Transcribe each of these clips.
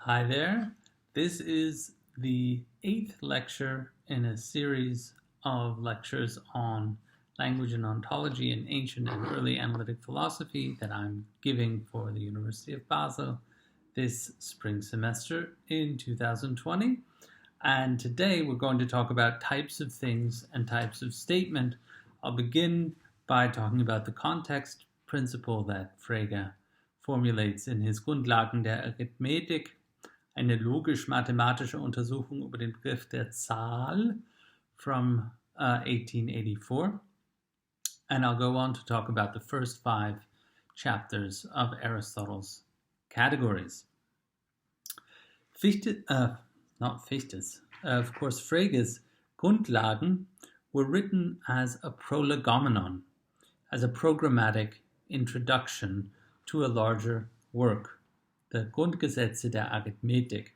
Hi there. This is the 8th lecture in a series of lectures on language and ontology in ancient and early analytic philosophy that I'm giving for the University of Basel this spring semester in 2020. And today we're going to talk about types of things and types of statement. I'll begin by talking about the context principle that Frege formulates in his Grundlagen der Arithmetik, eine logisch-mathematische Untersuchung über den Begriff der Zahl from 1884. And I'll go on to talk about the first 5 chapters of Aristotle's categories. Of course, Frege's Grundlagen were written as a prolegomenon, as a programmatic introduction to a larger work, the Grundgesetze der Arithmetik.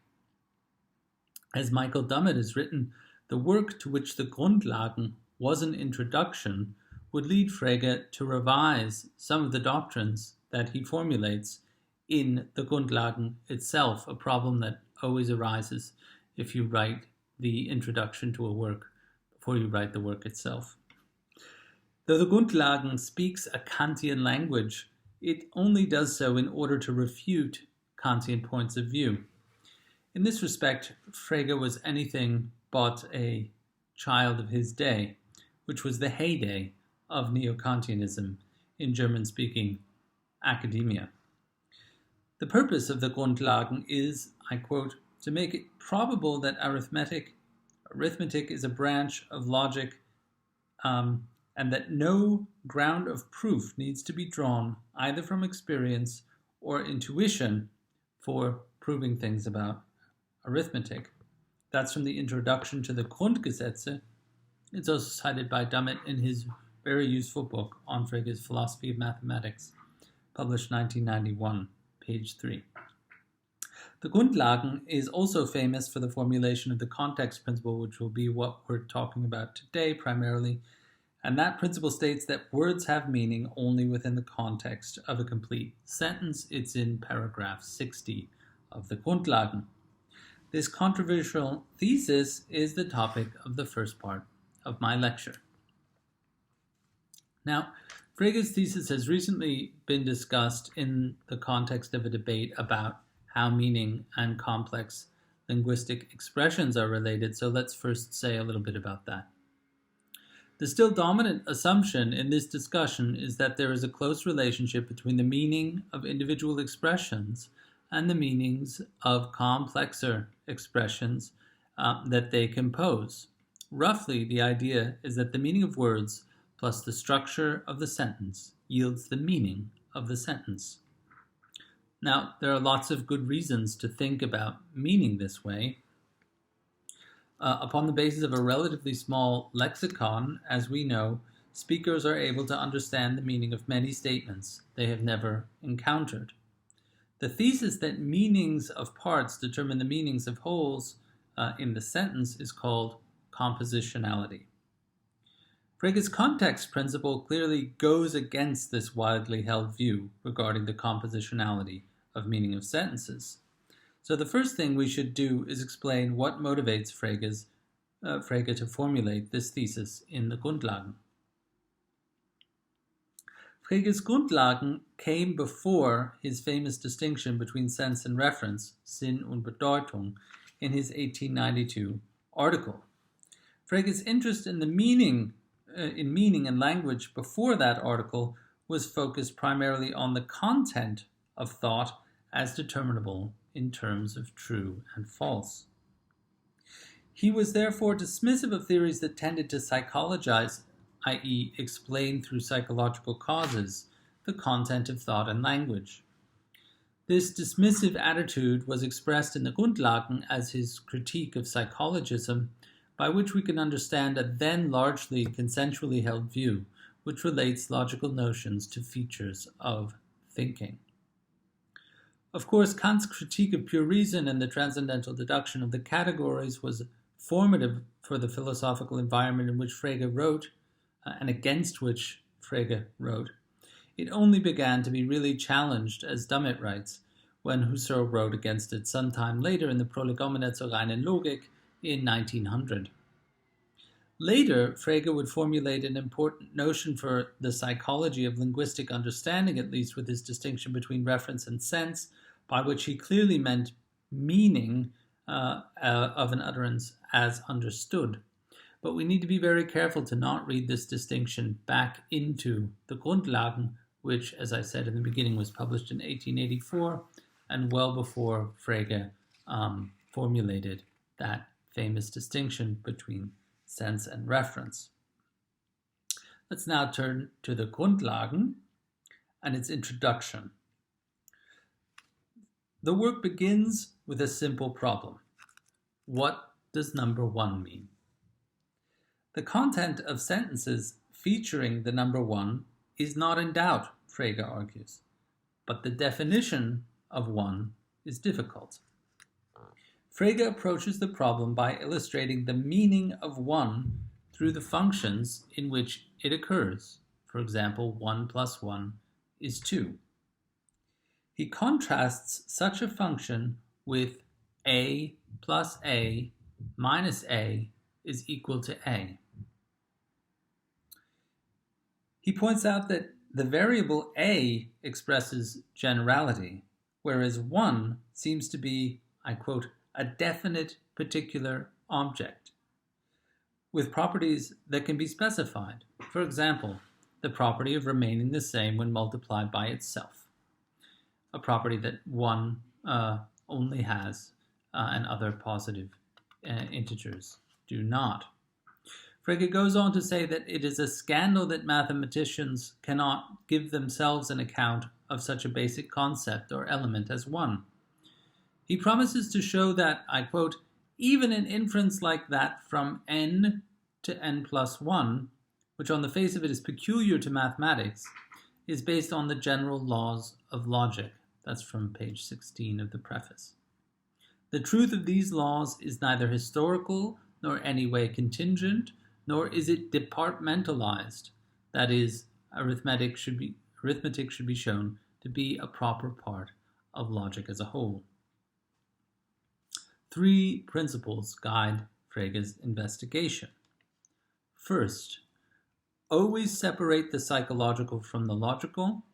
As Michael Dummett has written, the work to which the Grundlagen was an introduction would lead Frege to revise some of the doctrines that he formulates in the Grundlagen itself, a problem that always arises if you write the introduction to a work before you write the work itself. Though the Grundlagen speaks a Kantian language, it only does so in order to refute Kantian points of view. In this respect, Frege was anything but a child of his day, which was the heyday of Neo-Kantianism in German-speaking academia. The purpose of the Grundlagen is, I quote, to make it probable that arithmetic is a branch of logic and that no ground of proof needs to be drawn either from experience or intuition for proving things about arithmetic. That's from the introduction to the Grundgesetze. It's also cited by Dummett in his very useful book on Frege's Philosophy of Mathematics, published 1991, page 3. The Grundlagen is also famous for the formulation of the context principle, which will be what we're talking about today primarily. And that principle states that words have meaning only within the context of a complete sentence. It's in paragraph 60 of the Grundlagen. This controversial thesis is the topic of the first part of my lecture. Now, Frege's thesis has recently been discussed in the context of a debate about how meaning and complex linguistic expressions are related, so let's first say a little bit about that. The still dominant assumption in this discussion is that there is a close relationship between the meaning of individual expressions and the meanings of complexer expressions that they compose. Roughly, the idea is that the meaning of words plus the structure of the sentence yields the meaning of the sentence. Now, there are lots of good reasons to think about meaning this way. Upon the basis of a relatively small lexicon, as we know, speakers are able to understand the meaning of many statements they have never encountered. The thesis that meanings of parts determine the meanings of wholes in the sentence is called compositionality. Frege's context principle clearly goes against this widely held view regarding the compositionality of meaning of sentences. So the first thing we should do is explain what motivates Frege to formulate this thesis in the Grundlagen. Frege's Grundlagen came before his famous distinction between sense and reference, Sinn und Bedeutung, in his 1892 article. Frege's interest in meaning and language before that article was focused primarily on the content of thought as determinable in terms of true and false. He was therefore dismissive of theories that tended to psychologize, i.e., explain through psychological causes, the content of thought and language. This dismissive attitude was expressed in the Grundlagen as his critique of psychologism, by which we can understand a then largely consensually held view, which relates logical notions to features of thinking. Of course, Kant's critique of pure reason and the transcendental deduction of the categories was formative for the philosophical environment in which Frege wrote, and against which Frege wrote. It only began to be really challenged, as Dummett writes, when Husserl wrote against it sometime later in the Prolegomena zur reinen Logik in 1900. Later, Frege would formulate an important notion for the psychology of linguistic understanding, at least with his distinction between reference and sense, by which he clearly meant meaning of an utterance as understood. But we need to be very careful to not read this distinction back into the Grundlagen, which, as I said in the beginning, was published in 1884 and well before Frege formulated that famous distinction between sense and reference. Let's now turn to the Grundlagen and its introduction. The work begins with a simple problem. What does number 1 mean? The content of sentences featuring the number 1 is not in doubt, Frege argues, but the definition of 1 is difficult. Frege approaches the problem by illustrating the meaning of 1 through the functions in which it occurs. For example, 1 plus 1 is 2. He contrasts such a function with a plus a minus a is equal to a. He points out that the variable a expresses generality, whereas 1 seems to be, I quote, a definite particular object with properties that can be specified. For example, the property of remaining the same when multiplied by itself, a property that 1 only has and other positive integers do not. Frege goes on to say that it is a scandal that mathematicians cannot give themselves an account of such a basic concept or element as 1. He promises to show that, I quote, even an inference like that from n to n plus 1, which on the face of it is peculiar to mathematics, is based on the general laws of logic. That's from page 16 of the preface. The truth of these laws is neither historical nor any way contingent, nor is it departmentalized. That is, arithmetic should be shown to be a proper part of logic as a whole. 3 principles guide Frege's investigation. First, always separate the psychological from the logical.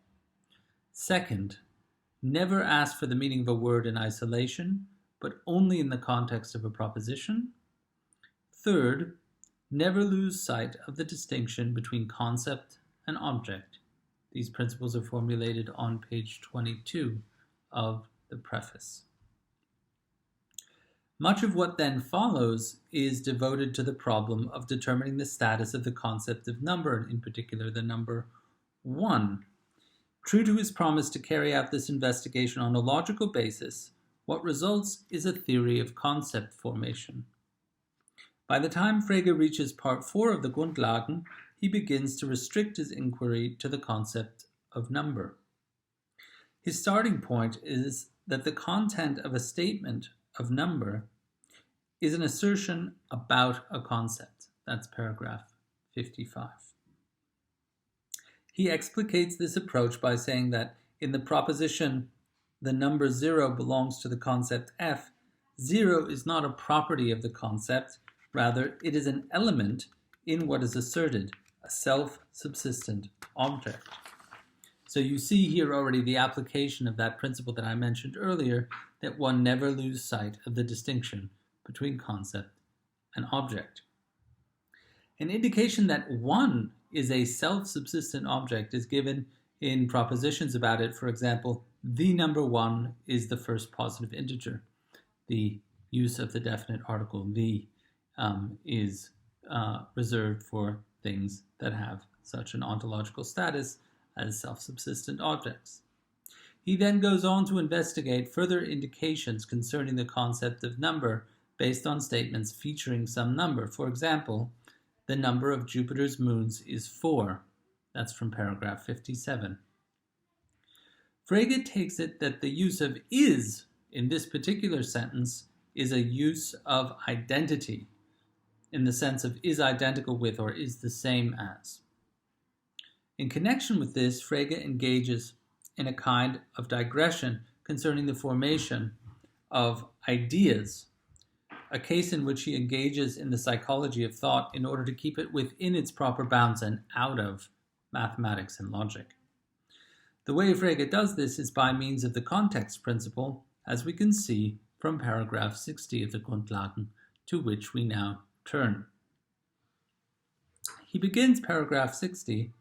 Second, never ask for the meaning of a word in isolation, but only in the context of a proposition. Third, never lose sight of the distinction between concept and object. These principles are formulated on page 22 of the preface. Much of what then follows is devoted to the problem of determining the status of the concept of number, and in particular the number 1. True to his promise to carry out this investigation on a logical basis, what results is a theory of concept formation. By the time Frege reaches part 4 of the Grundlagen, he begins to restrict his inquiry to the concept of number. His starting point is that the content of a statement of number is an assertion about a concept. That's paragraph 55. He explicates this approach by saying that in the proposition the number 0 belongs to the concept f, 0 is not a property of the concept, rather it is an element in what is asserted, a self-subsistent object. So you see here already the application of that principle that I mentioned earlier, that one never lose sight of the distinction between concept and object. An indication that 1 is a self-subsistent object is given in propositions about it. For example, the number 1 is the first positive integer. The use of the definite article the is reserved for things that have such an ontological status as self-subsistent objects. He then goes on to investigate further indications concerning the concept of number based on statements featuring some number. For example, the number of Jupiter's moons is 4. That's from paragraph 57. Frege takes it that the use of is in this particular sentence is a use of identity, in the sense of is identical with or is the same as. In connection with this, Frege engages in a kind of digression concerning the formation of ideas, a case in which he engages in the psychology of thought in order to keep it within its proper bounds and out of mathematics and logic. The way Frege does this is by means of the context principle, as we can see from paragraph 60 of the Grundlagen, to which we now turn. He begins paragraph 60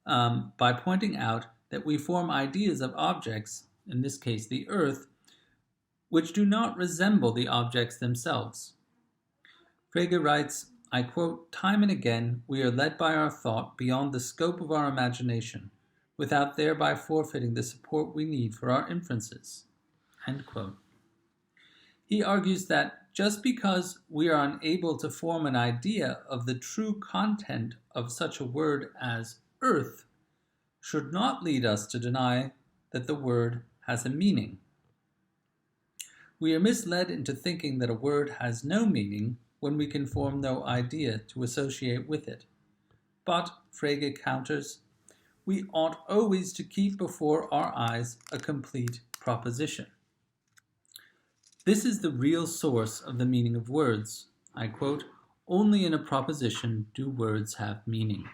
by pointing out that we form ideas of objects, in this case the earth, which do not resemble the objects themselves. Frege writes, I quote, "Time and again we are led by our thought beyond the scope of our imagination, without thereby forfeiting the support we need for our inferences." End quote. He argues that just because we are unable to form an idea of the true content of such a word as earth should not lead us to deny that the word has a meaning. We are misled into thinking that a word has no meaning when we can form no idea to associate with it. But, Frege counters, we ought always to keep before our eyes a complete proposition. This is the real source of the meaning of words. I quote, "Only in a proposition do words have meaning."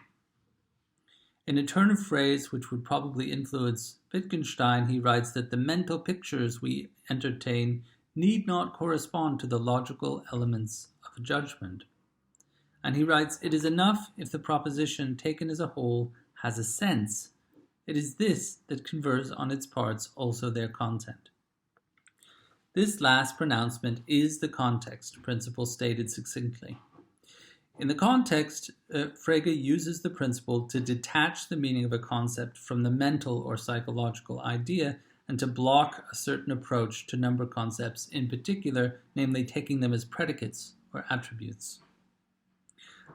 In a turn of phrase which would probably influence Wittgenstein, he writes that the mental pictures we entertain need not correspond to the logical elements of a judgment. And he writes, "It is enough if the proposition taken as a whole has a sense. It is this that confers on its parts also their content." This last pronouncement is the context principle stated succinctly. In the context, Frege uses the principle to detach the meaning of a concept from the mental or psychological idea and to block a certain approach to number concepts in particular, namely taking them as predicates or attributes.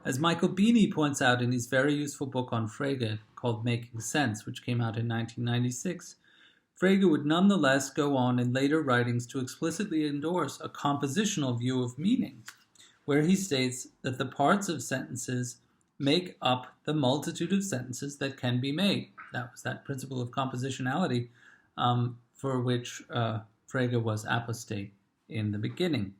As Michael Beanie points out in his very useful book on Frege called Making Sense, which came out in 1996, Frege would nonetheless go on in later writings to explicitly endorse a compositional view of meaning, where he states that the parts of sentences make up the multitude of sentences that can be made. That was that principle of compositionality for which Frege was apostate in the beginning.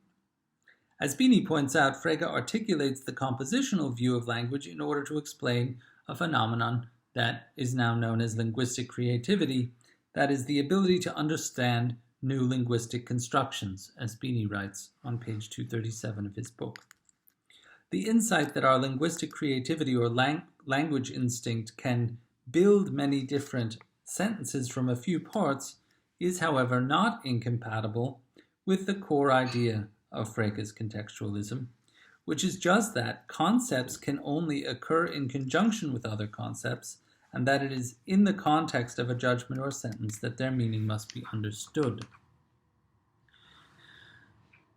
As Beanie points out, Frege articulates the compositional view of language in order to explain a phenomenon that is now known as linguistic creativity, that is, the ability to understand new linguistic constructions, as Beanie writes on page 237 of his book. The insight that our linguistic creativity or language instinct can build many different sentences from a few parts is, however, not incompatible with the core idea of Frege's contextualism, which is just that concepts can only occur in conjunction with other concepts, and that it is in the context of a judgment or sentence that their meaning must be understood.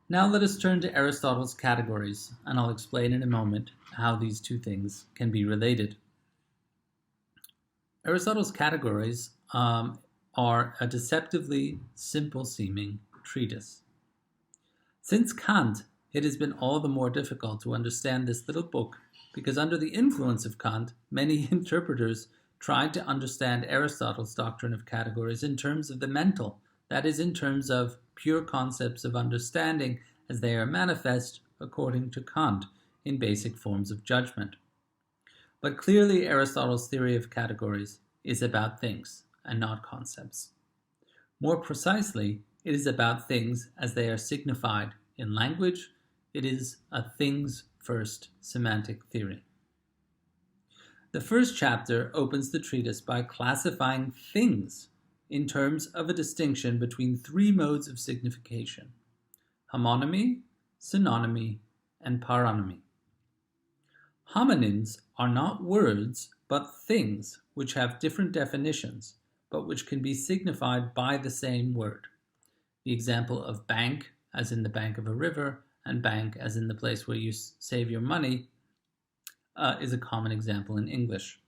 Now let us turn to Aristotle's categories, and I'll explain in a moment how these two things can be related. Aristotle's categories are a deceptively simple-seeming treatise. Since Kant, it has been all the more difficult to understand this little book because under the influence of Kant, many interpreters tried to understand Aristotle's doctrine of categories in terms of the mental, that is, in terms of pure concepts of understanding as they are manifest, according to Kant, in basic forms of judgment. But clearly Aristotle's theory of categories is about things and not concepts. More precisely, it is about things as they are signified in language. It is a things-first semantic theory. The first chapter opens the treatise by classifying things in terms of a distinction between three modes of signification: homonymy, synonymy, and paronymy. Homonyms are not words, but things which have different definitions, but which can be signified by the same word. The example of bank, as in the bank of a river, and bank, as in the place where you save your money, is a common example in English.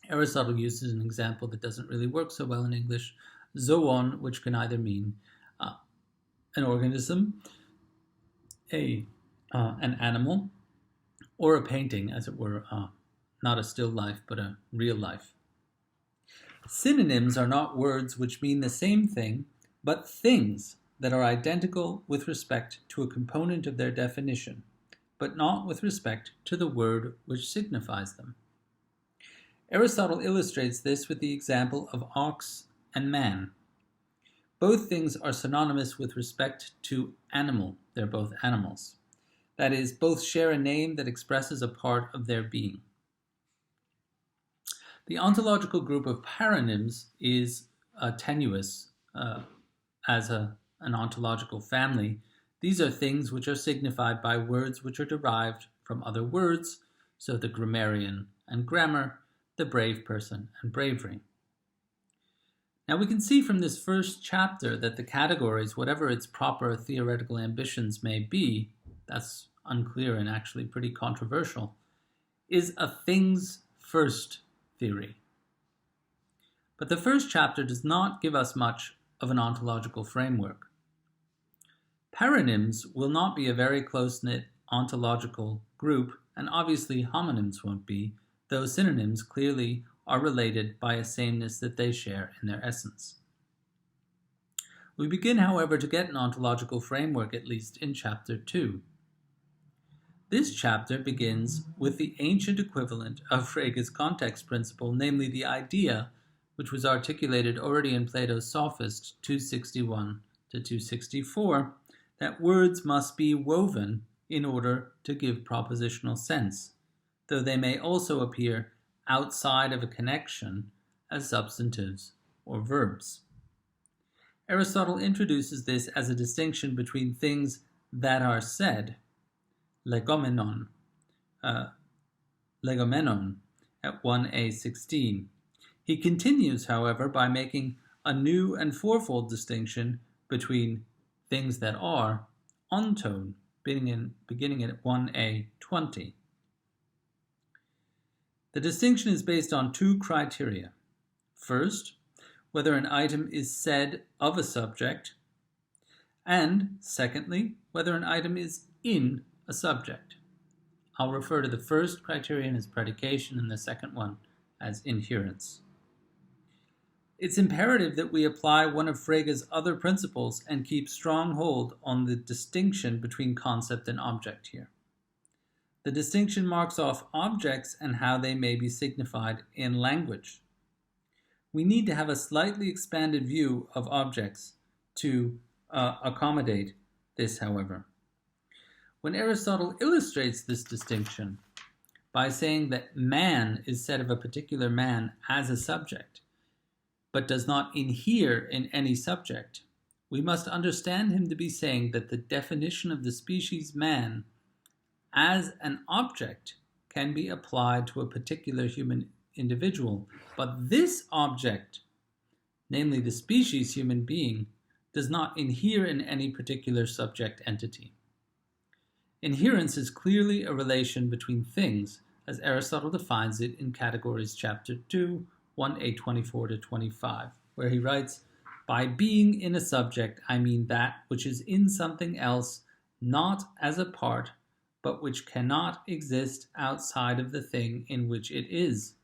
Aristotle uses an example that doesn't really work so well in English, zoon, which can either mean an organism, an animal, or a painting, as it were, not a still life, but a real life. Synonyms are not words which mean the same thing, but things that are identical with respect to a component of their definition, but not with respect to the word which signifies them. Aristotle illustrates this with the example of ox and man. Both things are synonymous with respect to animal. They're both animals. That is, both share a name that expresses a part of their being. The ontological group of paronyms is tenuous as an ontological family. These are things which are signified by words which are derived from other words, so the grammarian and grammar, the brave person and bravery. Now we can see from this first chapter that the categories, whatever its proper theoretical ambitions may be, that's unclear and actually pretty controversial, is a things first theory. But the first chapter does not give us much of an ontological framework. Paronyms will not be a very close-knit ontological group, and obviously homonyms won't be, though synonyms clearly are related by a sameness that they share in their essence. We begin, however, to get an ontological framework, at least in chapter 2. This chapter begins with the ancient equivalent of Frege's context principle, namely the idea, which was articulated already in Plato's Sophist 261 to 264, that words must be woven in order to give propositional sense, though they may also appear outside of a connection as substantives or verbs. Aristotle introduces this as a distinction between things that are said, legomenon, at 1a16. He continues, however, by making a new and fourfold distinction between things that are, onton, beginning at 1a20. The distinction is based on two criteria. First, whether an item is said of a subject, and secondly, whether an item is in a subject. I'll refer to the first criterion as predication and the second one as inherence. It's imperative that we apply one of Frege's other principles and keep strong hold on the distinction between concept and object here. The distinction marks off objects and how they may be signified in language. We need to have a slightly expanded view of objects to accommodate this, however. When Aristotle illustrates this distinction by saying that man is said of a particular man as a subject, but does not inhere in any subject, we must understand him to be saying that the definition of the species man as an object can be applied to a particular human individual, but this object, namely the species human being, does not inhere in any particular subject entity. Inherence is clearly a relation between things, as Aristotle defines it in Categories chapter 2, 1a24 to 25, where he writes, "By being in a subject, I mean that which is in something else, not as a part, but which cannot exist outside of the thing in which it is."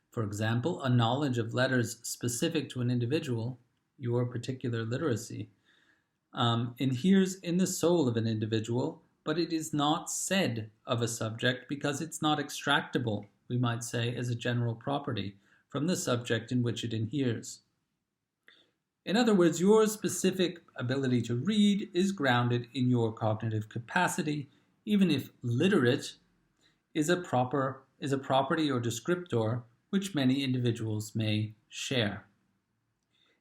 For example, a knowledge of letters specific to an individual, your particular literacy, inheres in the soul of an individual, but it is not said of a subject because it's not extractable, we might say, as a general property from the subject in which it inheres. In other words, your specific ability to read is grounded in your cognitive capacity, even if literate is a property or descriptor which many individuals may share.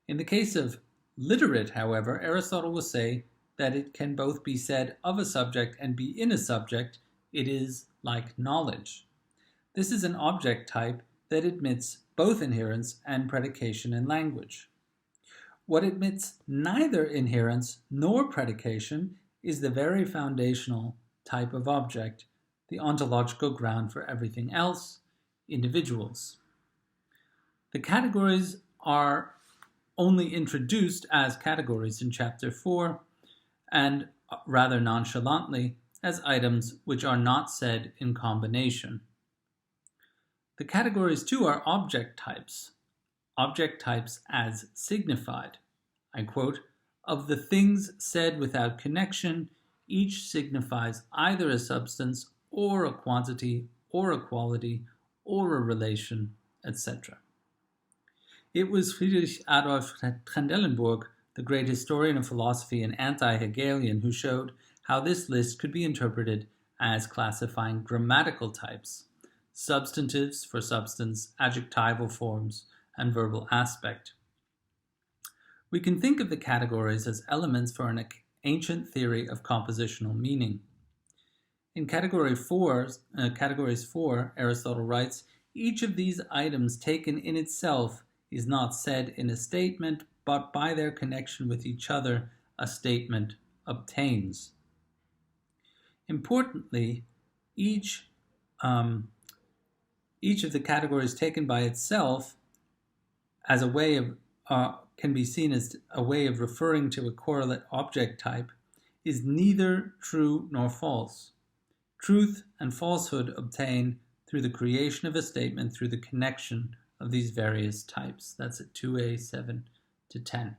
In the case of literate, however, Aristotle will say that it can both be said of a subject and be in a subject. It is like knowledge. This is an object type that admits both inherence and predication in language. What admits neither inherence nor predication is the very foundational type of object, the ontological ground for everything else, individuals. The categories are only introduced as categories in chapter 4, and rather nonchalantly as items which are not said in combination. The categories too are object types as signified, I quote, "Of the things said without connection, each signifies either a substance or a quantity or a quality or a relation, etc." It was Friedrich Adolf Trendelenburg, the great historian of philosophy and anti-Hegelian, who showed how this list could be interpreted as classifying grammatical types, substantives for substance, adjectival forms, and verbal aspect. We can think of the categories as elements for an ancient theory of compositional meaning. In categories 4, Aristotle writes, each of these items taken in itself is not said in a statement, but by their connection with each other, a statement obtains. Importantly, each of the categories taken by itself as a way of can be seen as a way of referring to a correlate object type is neither true nor false. Truth and falsehood obtain through the creation of a statement through the connection of these various types. That's at 2a, 7 to 10.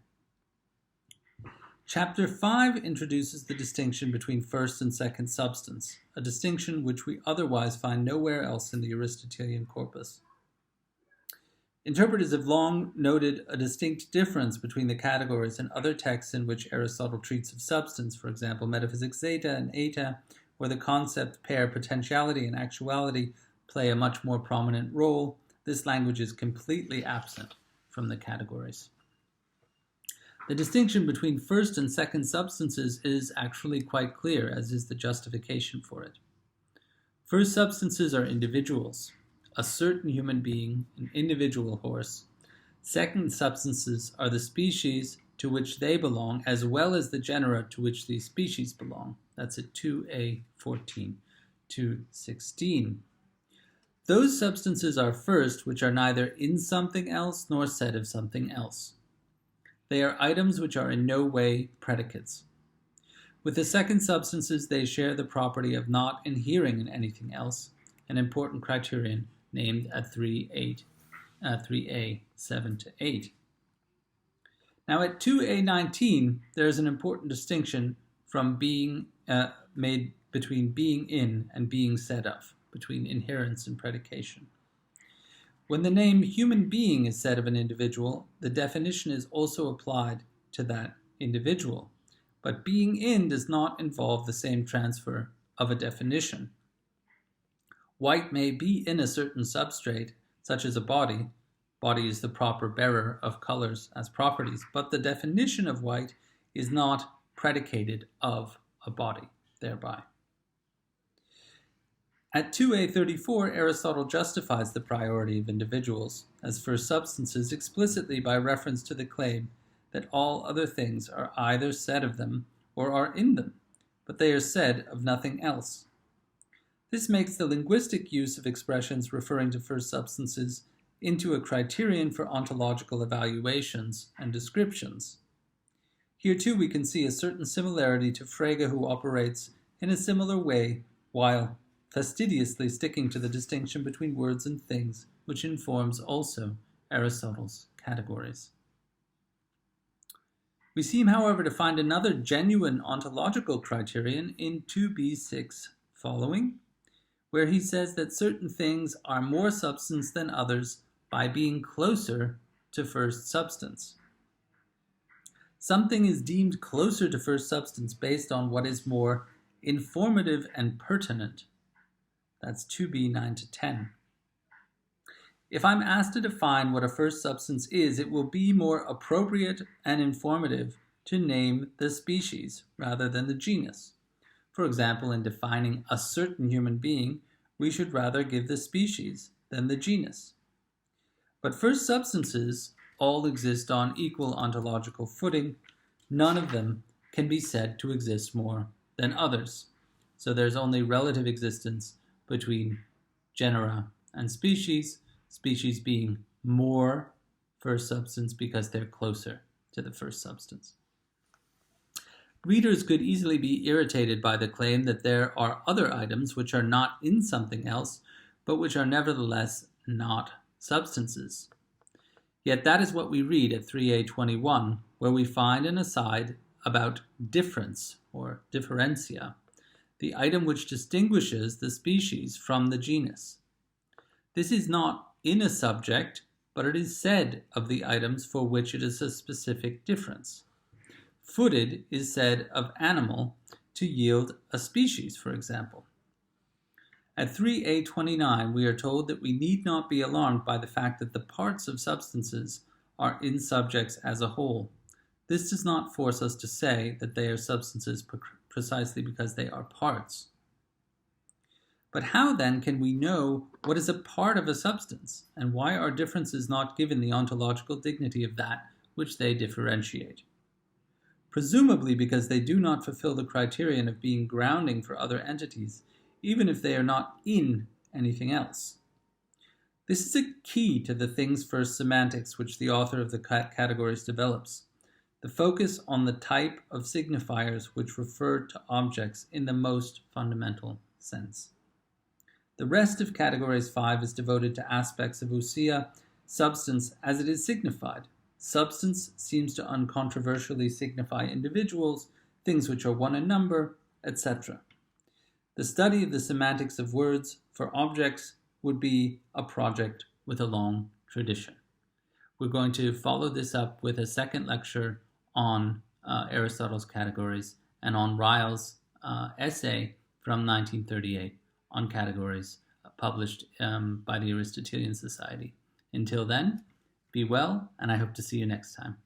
Chapter 5 introduces the distinction between first and second substance, a distinction which we otherwise find nowhere else in the Aristotelian corpus. Interpreters have long noted a distinct difference between the categories in other texts in which Aristotle treats of substance, for example, Metaphysics Zeta and Eta, where the concept pair potentiality and actuality play a much more prominent role. This language is completely absent from the categories. The distinction between first and second substances is actually quite clear, as is the justification for it. First substances are individuals, a certain human being, an individual horse. Second substances are the species to which they belong, as well as the genera to which these species belong. That's at 2a, 14 to 16. Those substances are first which are neither in something else nor said of something else. They are items which are in no way predicates. With the second substances, they share the property of not inhering in anything else, an important criterion named at 3a, 7 to 8. Now at 2a19, there is an important distinction from being made between being in and being said of, between inherence and predication. When the name human being is said of an individual, the definition is also applied to that individual. But being in does not involve the same transfer of a definition. White may be in a certain substrate, such as a body. Body is the proper bearer of colors as properties, but the definition of white is not predicated of a body thereby. At 2a34, Aristotle justifies the priority of individuals as first substances explicitly by reference to the claim that all other things are either said of them or are in them, but they are said of nothing else. This makes the linguistic use of expressions referring to first substances into a criterion for ontological evaluations and descriptions. Here too we can see a certain similarity to Frege, who operates in a similar way while fastidiously sticking to the distinction between words and things, which informs also Aristotle's categories. We seem, however, to find another genuine ontological criterion in 2b6 following, where he says that certain things are more substance than others by being closer to first substance. Something is deemed closer to first substance based on what is more informative and pertinent. That's 2b 9 to 10. If I'm asked to define what a first substance is, it will be more appropriate and informative to name the species rather than the genus. For example, in defining a certain human being, we should rather give the species than the genus. But first substances all exist on equal ontological footing. None of them can be said to exist more than others. So there's only relative existence between genera and species, species being more first substance because they're closer to the first substance. Readers could easily be irritated by the claim that there are other items which are not in something else, but which are nevertheless not substances. Yet that is what we read at 3a21, where we find an aside about difference or differentia, the item which distinguishes the species from the genus. This is not in a subject, but it is said of the items for which it is a specific difference. Footed is said of animal to yield a species, for example. At 3a29, we are told that we need not be alarmed by the fact that the parts of substances are in subjects as a whole. This does not force us to say that they are substances precisely because they are parts. But how then can we know what is a part of a substance, and why are differences not given the ontological dignity of that which they differentiate? Presumably because they do not fulfill the criterion of being grounding for other entities, even if they are not in anything else. This is a key to the things first semantics which the author of the categories develops, the focus on the type of signifiers which refer to objects in the most fundamental sense. The rest of categories 5 is devoted to aspects of ousia, substance as it is signified. Substance seems to uncontroversially signify individuals, things which are one in number, etc. The study of the semantics of words for objects would be a project with a long tradition. We're going to follow this up with a second lecture on Aristotle's categories and on Ryle's essay from 1938 on categories published by the Aristotelian Society. Until then, be well, and I hope to see you next time.